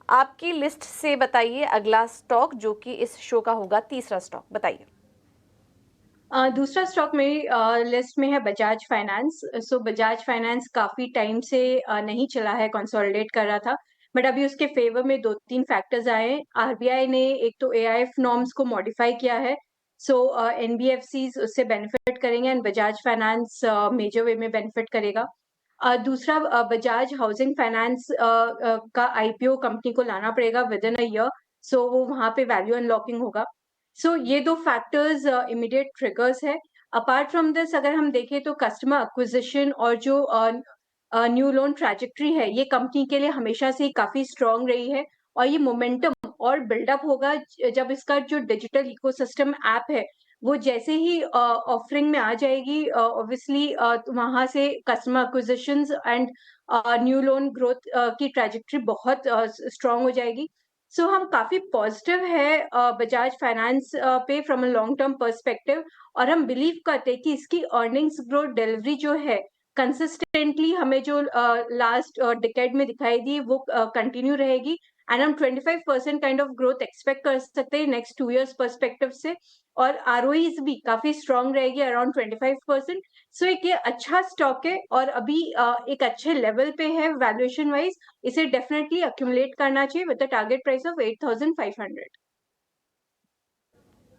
आपकी लिस्ट से बताइए अगला स्टॉक जो कि इस शो का होगा तीसरा स्टॉक, बताइए। दूसरा स्टॉक मेरी लिस्ट में है बजाज फाइनेंस। सो बजाज फाइनेंस काफ़ी टाइम से नहीं चला है, कंसोलिडेट कर रहा था, बट अभी उसके फेवर में 2-3 फैक्टर्स आए हैं। आरबीआई ने एक तो एआईएफ नॉर्म्स को मॉडिफाई किया है, सो एनबीएफसीज़ उससे बेनिफिट करेंगे एंड बजाज फाइनेंस मेजर वे में बेनिफिट करेगा। दूसरा बजाज हाउसिंग फाइनेंस का आईपीओ कंपनी को लाना पड़ेगा विद इन अ ईयर, सो वो वहाँ पे वैल्यू अनलॉकिंग होगा। सो ये 2 फैक्टर्स इमीडिएट ट्रिगर्स है। अपार्ट फ्रॉम दिस अगर हम देखें तो कस्टमर एक्विजिशन और जो न्यू लोन ट्रैजेक्टरी है, ये कंपनी के लिए हमेशा से ही काफ़ी स्ट्रॉन्ग रही है और ये मोमेंटम और बिल्डअप होगा जब इसका जो डिजिटल इकोसिस्टम ऐप है, वो जैसे ही ऑफरिंग में आ जाएगी, ऑब्वियसली वहाँ से customer acquisitions and new loan growth की ट्रैजेक्टरी बहुत स्ट्रॉन्ग हो जाएगी। सो हम काफ़ी पॉजिटिव है बजाज फाइनेंस पे from a long term perspective, और हम बिलीव करते हैं कि इसकी अर्निंग्स ग्रोथ डिलीवरी जो है कंसिस्टेंटली हमें जो लास्ट डिकेड में दिखाई दी वो कंटिन्यू रहेगी एंड हम 25% काइंड ऑफ ग्रोथ एक्सपेक्ट कर सकते हैं नेक्स्ट 2 इयर्स पर्सपेक्टिव से, और आरओईज भी काफ़ी स्ट्रॉन्ग रहेगी अराउंड 25%। सो एक ये अच्छा स्टॉक है और अभी एक अच्छे लेवल पे है वैल्यूएशन वाइज। इसे डेफिनेटली अक्यूमुलेट करना चाहिए with a target price of 8500।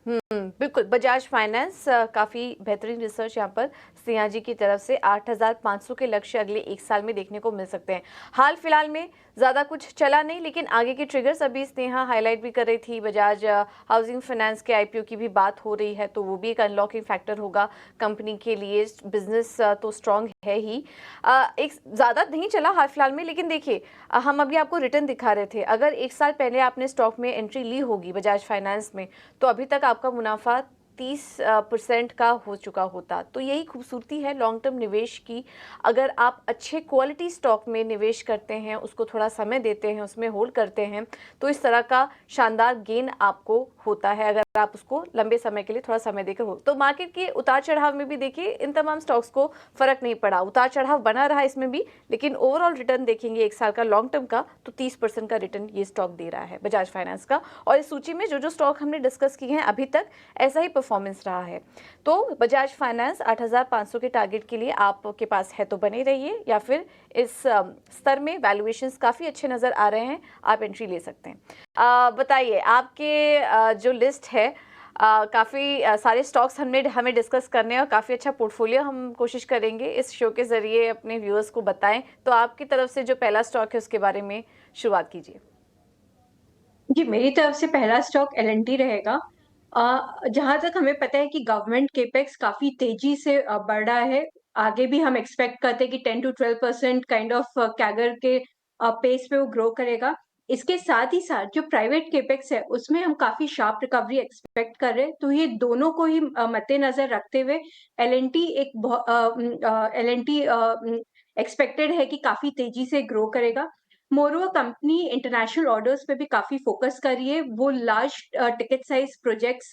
बिल्कुल, बजाज फाइनेंस काफ़ी बेहतरीन रिसर्च यहाँ पर सिन्हा जी की तरफ से 8,500 के लक्ष्य अगले 1 साल में देखने को मिल सकते हैं। हाल फिलहाल में ज़्यादा कुछ चला नहीं, लेकिन आगे के ट्रिगर्स अभी स्नेहा हाईलाइट भी कर रही थी। बजाज हाउसिंग फाइनेंस के आईपीओ की भी बात हो रही है, तो वो भी एक अनलॉकिंग फैक्टर होगा कंपनी के लिए। बिजनेस तो स्ट्रॉन्ग है ही, एक ज़्यादा नहीं चला हाल फिलहाल में, लेकिन देखिए हम अभी आपको रिटर्न दिखा रहे थे। अगर 1 साल पहले आपने स्टॉक में एंट्री ली होगी बजाज फाइनेंस में, तो अभी तक आपका मुनाफा 30% का हो चुका होता। तो यही खूबसूरती है लॉन्ग टर्म निवेश की। अगर आप अच्छे क्वालिटी स्टॉक में निवेश करते हैं, उसको थोड़ा समय देते हैं, उसमें होल्ड करते हैं, तो इस तरह का शानदार गेन आपको होता है अगर आप उसको लंबे समय के लिए थोड़ा समय देकर हो। तो मार्केट के उतार चढ़ाव में भी देखिए इन तमाम स्टॉक्स को फर्क नहीं पड़ा, उतार चढ़ाव बना रहा इसमें भी, लेकिन ओवरऑल रिटर्न देखेंगे 1 साल का लॉन्ग टर्म का, तो 30% का रिटर्न ये स्टॉक दे रहा है बजाज फाइनेंस का। और इस सूची में जो जो स्टॉक हमने डिस्कस किए हैं अभी तक, ऐसा ही परफॉर्मेंस रहा है। तो बजाज फाइनेंस 8,500 के टारगेट के लिए आपके पास है तो बने रहिए, या फिर इस स्तर में वैल्यूएशंस काफ़ी अच्छे नज़र आ रहे हैं, आप एंट्री ले सकते हैं। बताइए आपके जो लिस्ट है, काफ़ी सारे स्टॉक्स हमें डिस्कस करने हैं और काफ़ी अच्छा पोर्टफोलियो हम कोशिश करेंगे इस शो के ज़रिए अपने व्यूअर्स को बताएं। तो आपकी तरफ से जो पहला स्टॉक है उसके बारे में शुरुआत कीजिए। जी, मेरी तरफ से पहला स्टॉक एल&टी रहेगा। जहाँ तक हमें पता है कि गवर्नमेंट केपेक्स काफ़ी तेज़ी से बढ़ रहा है। आगे भी हम एक्सपेक्ट करते हैं कि 10 टू 12% काइंड ऑफ कैगर के पेस पे वो ग्रो करेगा। इसके साथ ही साथ जो प्राइवेट केपेक्स है, उसमें हम काफ़ी शार्प रिकवरी एक्सपेक्ट कर रहे हैं। तो ये दोनों को ही मद्देनज़र रखते हुए एल&टी एक्सपेक्टेड है कि काफ़ी तेज़ी से ग्रो करेगा। मोरोवर कंपनी इंटरनेशनल ऑर्डर्स पे भी काफ़ी फोकस कर रही है। वो large ticket size projects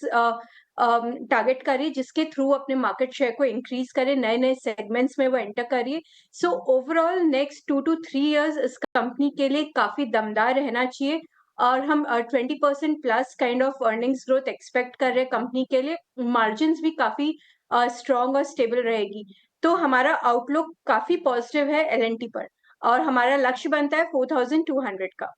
target कर रही है, जिसके थ्रू अपने मार्केट शेयर को इंक्रीज़ करे, नए-नए सेगमेंट्स में वो एंटर कर रही है। So overall next 2 to 3 years इस कंपनी के लिए काफ़ी दमदार रहना चाहिए, और हम 20% plus kind of earnings growth expect कर रहे हैं कंपनी के लिए। मार्जिन्स भी काफ़ी स्ट्रॉन्ग और स्टेबल रहेगी। तो हमारा आउटलुक काफ़ी पॉजिटिव है एल&टी पर, और हमारा लक्ष्य बनता है 4200 का।